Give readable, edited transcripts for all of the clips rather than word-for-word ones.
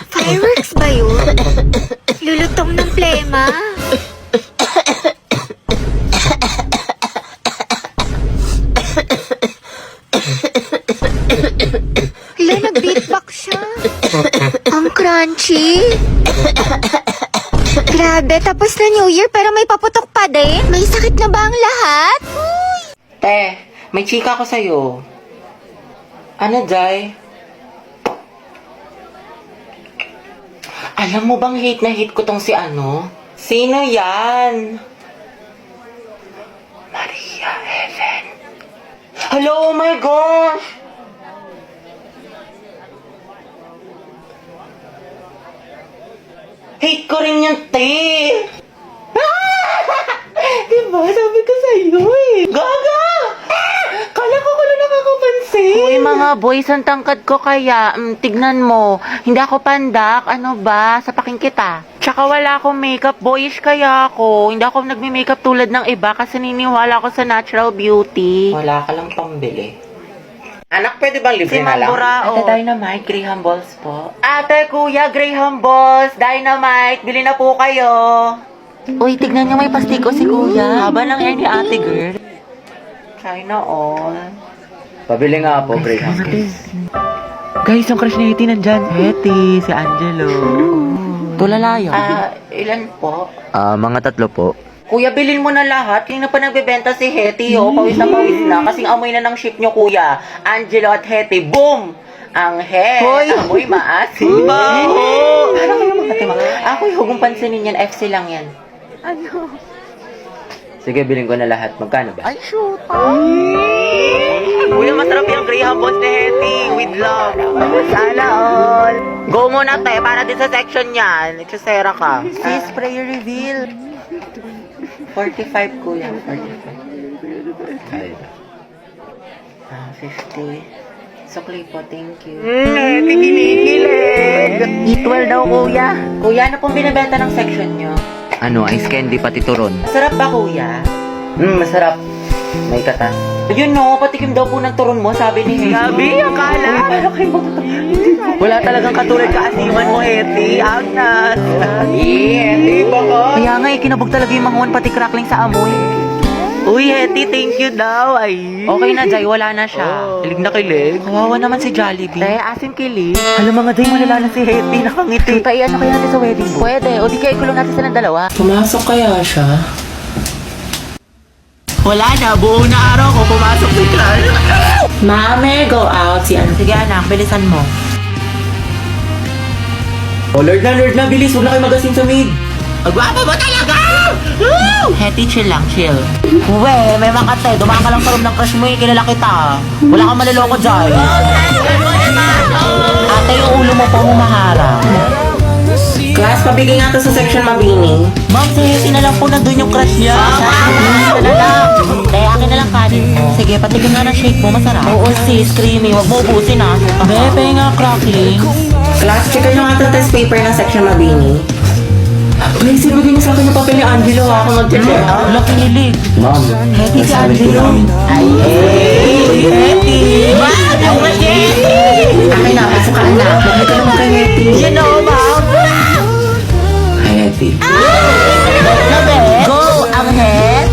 Fireworks ba yun? Lulutong ng plema. Hala, nag-beatbox siya. Ang crunchy. Grabe, tapos na New Year pero may paputok pa din. May sakit na ba ang lahat? Uy! Te, may chika ko sa'yo. Ano, Jai? Alam mo bang hate na hate ko tong si ano? Sino yan? Maria Helen. Hello, oh my gosh! Hate ko rin yung te! Diba? Sabi ko sa'yo eh. Gaga! Kala ko lang nakakapansin. Uy, mga boys, ang tangkad ko kaya, tignan mo, hindi ako pandak, ano ba, sapakin kita. Tsaka wala akong makeup, boyish kaya ako, hindi ako nagme-makeup tulad ng iba kasi niniwala ako sa natural beauty. Wala ka lang pambili. Anak, pwede bang libre Si na lang? Mamburao. Ate Dynamite, Graham Balls po. Ate, kuya, Graham Balls, Dynamite, bili na po kayo. Uy, tignan niyo may pastiko si kuya. Haba ng hair ni ate girl. China all. Pabili nga po, Graham. Guys, ang crush ni Hetty nandyan. Hetty, si Angelo. Tulalaya. Ilan po? Mga 3 po. Kuya, bilhin mo na lahat. Hindi na pa nagbebenta si Hetty, oh. Pawis na. Kasing amoy na ng ship nyo, kuya. Angelo at Hetty, boom! Ang head. Amoy maasim. Baho! Ano kayo magkatima? Ako yung hugong pansinin yan. FC lang yan. Ano? Sige, bilhin ko na lahat. Magkano ba? Ay, shoot! Kuya, masarap yung Graham Balls ni Hetty with love. Sana all. Go muna, te, para din sa section yan. Nagsasera ka. Sis, prayer reveal. 45, kuya. 45. Ay. 50. Sukli po, thank you. Hetty, kinikilig. Equal daw, kuya. Kuya, ano pong binibenta ng section nyo? Ano, ice candy pati turon. Masarap ba, kuya? Masarap. May katas. Yun no, patikim daw po ng turon mo, sabi ni Hetty. Gabi, akala. Uy, paano kayo Wala talagang katulad kaasiman mo, Hetty. Agnas. Hetty, baka? Kaya nga, kinabog talaga yung manguan pati crackling sa amoy. Uy, Hetty, thank you daw. Ay. Okay na, Jai. Wala na siya. Kilig na kilig. Kawawa naman si Jollibee. Te, asim kilig. Alam mga Jai, malala na si Hetty. Nakangiti. Tay, ano kaya natin sa wedding mo? Pwede. O di kaya ikulong natin silang dalawa. Pumasok kaya siya? Wala na. Buong na araw ko pumasok si Clark. Mame, go out. Si ano? Sige, anak. Bilisan mo. Oh, Lord na, bilis. Huwag na kayo magasin sa maid. Agwapa mo talaga! Woo! Hetty, chill lang, chill. Uwe, may makate. Dumaan ka lang sa room ng crush mo, kilala kita. Wala kang maliloko dyan. Ate, yung ulo mo po humahara. Class, pabigay nga to sa section mabini. Ma'am, si Hetty na lang po nandun yung crush niya. Ito na lang. Kaya akin na lang kanin mo. Sige, patikin nga ng shake mo, masarap. Oo, sis, creamy. Huwag mo ubusin ha. Bebe nga, crackling. Class, checkan nyo nga itong test paper ng section mabini. Please, ibigay niyo sa akin yung papel ni Angelo ha, kung mag-check. Wala kinilig. Ma'am, Hetty si Angelo. Ay, Hetty. Ma'am, ang Hetty. Akin na, pasok ka na. Huwag ka naman kay Hetty. You know, ma'am. hi Hetty. Nabe? Go, ang head.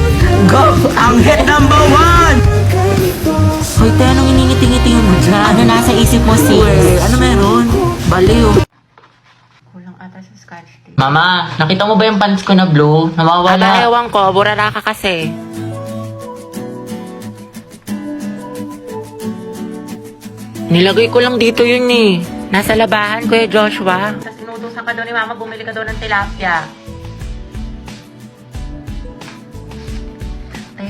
Go, ang head number 1. Hoy, te, anong iningiti-ngiti mo dyan? Ano nasa isip mo, sis? Ano meron? Baliw. Kulang ata sa scotch tape. Mama, nakita mo ba yung pants ko na blue? Nawawala. Ewan ko, burara ka kasi. Nilagay ko lang dito yun eh. Nasa labahan, Kuya Joshua. Tapos sinutusan ka daw ni Mama, bumili ka daw ng tilapia.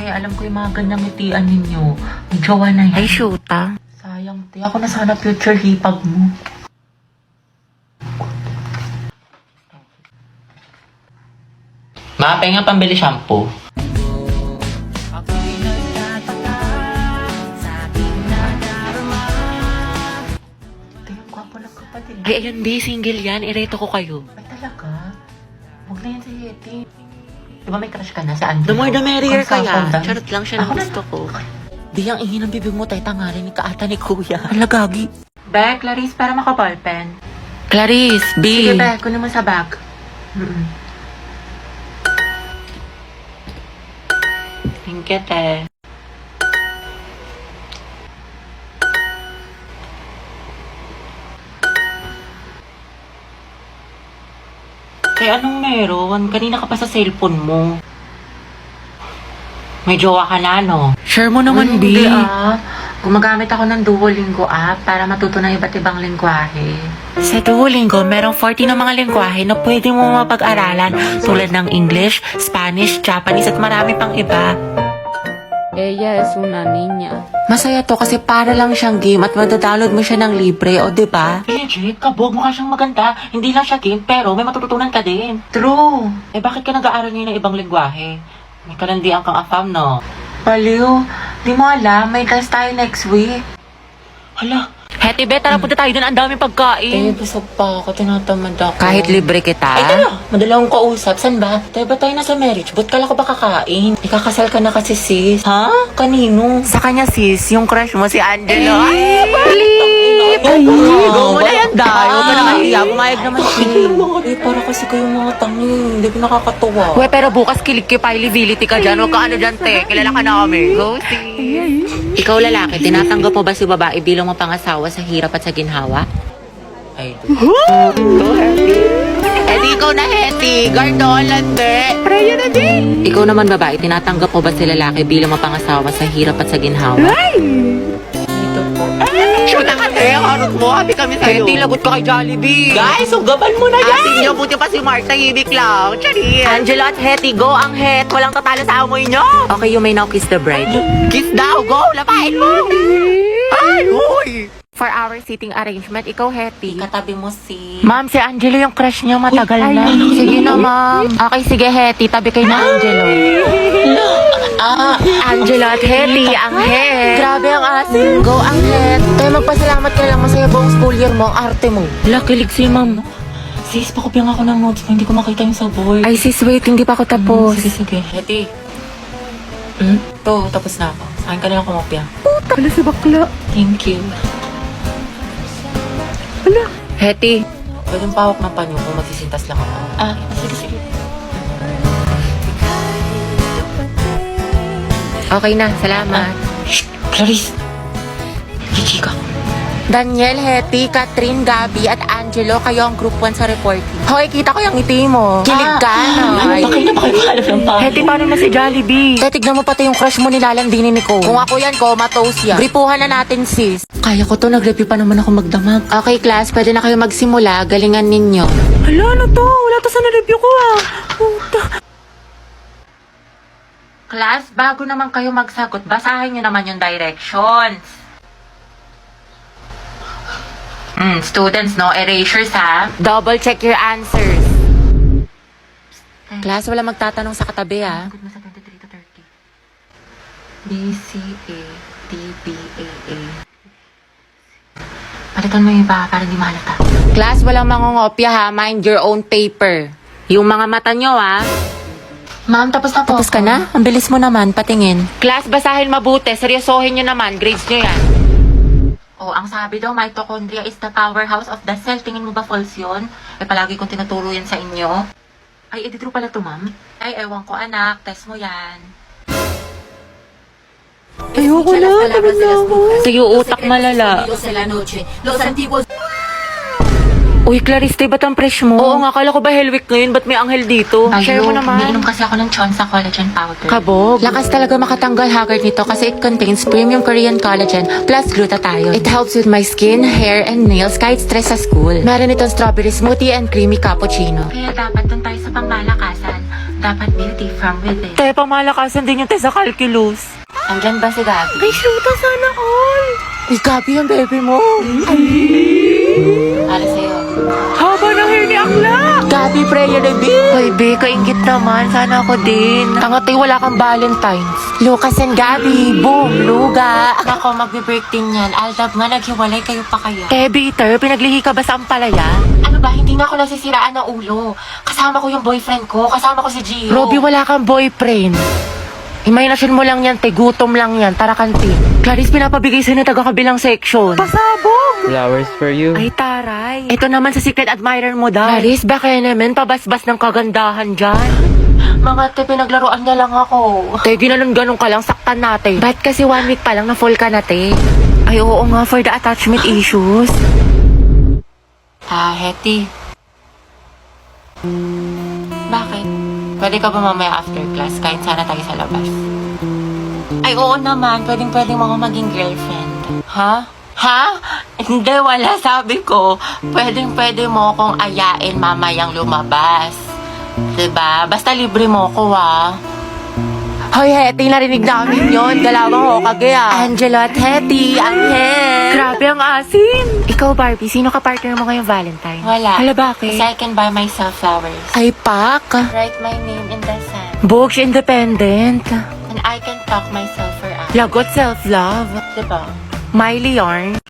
Alam ko yung mga ganyang ngitian ninyo. Ang jowa na yan. Ay, shoota. Sayang, te. Ako na sana future hipag mo. Ma, penga pambili shampoo. Ay, ayun, B, single yan. Ireto ko kayo. Ay, talaga? Huwag na yan si Hetty. Diba may crush ka na sa Angelo? The more the merrier kaya. Consultant. Charot lang siya ng gusto ko. Di ang ingin ng bibig mo, tay tangarin ni kaata ni kuya. Halagagi. Be, Clarice, para maka-ballpen. Clarice, B. Sige, Be, kunin mo sa bag. Thank you, te. Kaya anong meron? Kanina ka pa sa cellphone mo. May jowa ka na, no? Share mo naman, B. Hindi Gumagamit ako ng Duolingo app para matuto ng iba't ibang lengguwahe. Sa Duolingo, merong 40 na mga lengguwahe na pwede mo mapag-aralan tulad ng English, Spanish, Japanese at marami pang iba. Ella es una niña. Masaya to kasi para lang siyang game at madadownload mo siya ng libre, o diba? Legit, kabog, mukha siyang maganda. Hindi lang siya game, pero may matututunan ka din. True. Eh bakit ka nag-aaral ngayon ng ibang lengguwahe? May kalandian kang afam, no? Baliw, di mo alam, may test tayo next week. Hala. Heti, be, tara punta tayo dun. Ang daming pagkain. Busog pa ako, tinatamad ako. Kahit libre kita. Ay, tara, madala akong kausap. San ba? Tayo ba tayo nasa marriage? Ba't kala ko ba kakain? Ikakasal ka na kasi, sis. Ha? Kanino? Sa kanya, sis, yung crush mo si Angelo. Ay, Flip! Ay, Go mo na yan, Day. Huwag ka na kahiya. Bumayag naman siya. Eh, para kasi kayong mga tangi. Hindi ko nakakatuwa. We, pero bukas kilig-kipilibility ka dyan. Huwag ka ano dyan, te. Kilala ka namin. Go, sis. Ikaw lalaki, tinatanggap mo ba si babae bilang mapangasawa sa hirap at sa ginhawa? Ay, Go, Heti. Edi, ikaw na, Heti. Gardolan, be. Preyo na din. Ikaw naman, babae, tinatanggap mo ba si lalaki bilang mapangasawa sa hirap at sa ginhawa? dito po. Shoot na ka, te. Harot mo. Happy kami sa'yo. Heti, lagot ka kay Jollibee. Guys, ugaban mo na yan! Atin niyo, buti pa si Mark, tahimik lang. Charis. Angelo at Heti, go ang het. Walang tatalo sa amoy niyo. Okay, you may now kiss the bride. Kiss daw, go. Lapain mo. Ay, huy. For our seating arrangement, ikaw, Heti. Katabi mo si... Ma'am, si Angelo yung crush niya matagal na. Sige na, ma'am. Okay, sige, Heti. Tabi kayo na, Angelo. Angelo at Heti, ang het. Grabe ang asin. Go ang het. Kaya magpasalamat ka lang masaya buong school year mo, ang arte mo. Lakilig si ma'am. Sis, pakopya ako ng notes ko. Hindi ko makita yung sabor. Ay, sis, wait. Hindi pa ako tapos. Sige. Heti. To, tapos na ako. Sa akin ka na lang kumopya. Kala si bakla. Thank you. Heti. Pwedeng pawak ng panyo kung magsisintas lang ako. Sige. Okay na, salamat. Shh! Clarice! Chichika ko. Daniel, Heti, Catherine, Gabby, at Angelo, kayo ang group 1 sa reporting. Hoy, kita ko yung ngiti mo. Kilig ka, no? Bakit na ba kayo alam ng panyo? Heti, paano na si Jollibee? Tignan mo pati yung crush mo nilalandinin ni Cole. Kung ako yan, comatose yan. Gripuhan na natin, sis. Kaya ko to, nag-review pa naman ako magdamag. Okay, class, pwede na kayo magsimula. Galingan ninyo. Hala, ano to? Wala to sa na-review ko, Puta. Class, bago naman kayo magsagot, basahin nyo naman yung directions. Students, no erasures, ha? Double check your answers. Class, wala magtatanong sa katabi, ha? Sagot mo sa 23 to 30. B, C, A, D, B, A, A. Palitan mo yung iba para di mahalata. Class, walang mangungopya, ha? Mind your own paper. Yung mga mata nyo, ha? Ma'am, tapos na po. Tapos ka na? Ang bilis mo naman, patingin. Class, basahin mabuti. Seryosohin nyo naman. Grades nyo yan. Oh, ang sabi daw, mitochondria is the powerhouse of the cell. Tingin mo ba false yun? Eh, palagi kong tinuturo yan sa inyo. Ay, edi true pala to, ma'am. Ay, ewan ko, anak. Test mo yan. Ayoko na. Tapos na ako. Sa'yo utak malala. Uy, Clarice, ba't ang fresh mo? Oo nga, kala ko ba Hell Week ngayon? Ba't may anghel dito? Share mo naman. Umiinom kasi ako ng Chonsa collagen powder. Kabog. Lakas talaga makatanggal haggard nito kasi it contains premium Korean collagen plus glutathione. It helps with my skin, hair, and nails kahit stress sa school. Meron itong strawberry smoothie and creamy cappuccino. Kaya dapat dun tayo sa pangmalakasan. Dapat beauty from within. Tayo pamalakasan din yung sa calculus. Andyan ba si Gabi? Ay, shoota sana all. Ay, Gabi yung baby mo. Para sa'yo. Haba ng hair ni Akla. Gabi, prayer na, B. Hoy, B, kaingit naman. Sana ako din. Tangatay, wala kang Valentine's. Lucas and Gabi, boom, luga. Ako, magbe-break din yan. Aldab nga, naghiwalay kayo pa kaya. Bitter, pinaglihi ka ba sa Ampalaya? Ano ba, hindi na ako nasisiraan ng ulo. Kasama ko yung boyfriend ko. Kasama ko si Gio. Robby, wala kang boyfriend. Imahinasyon mo lang yan, te. Gutom lang yan. Tara, kantin. Clarice, pinapabigay sa'yo na taga-kabilang section. Pasabong! Flowers for you. Ay, taray. Ito naman sa secret admirer mo, Dad. Laris, baka naman pabasbas ng kagandahan dyan. Mga te, pinaglaruan niya lang ako. Te, ginanon-ganon ka lang, saktan natin. Ba't kasi 1 week pa lang na full ka na, te? Ay, oo nga, for the attachment issues. Hetty. Bakit? Pwede ka ba mamaya after class? Kain sana tayo sa labas. Ay, oo naman. Pwedeng mga maging girlfriend. Ha? Ha? Hindi, wala. Sabi ko, pwede mo akong ayain mamayang lumabas. Diba? Basta libre mo ko, ha? Hoy, Hetty, narinig namin yun. Galawang ho kage, Angelo at Hetty, Angel. Grabe ang asin. Ikaw, Barbie, sino ka partner mo ngayong Valentine? Wala. Hala, bakit? Kasi I can buy myself flowers. Ay, pak. Write my name in the sand. Books independent. And I can talk myself for hours. Lagot self-love. Diba? Miley yarn.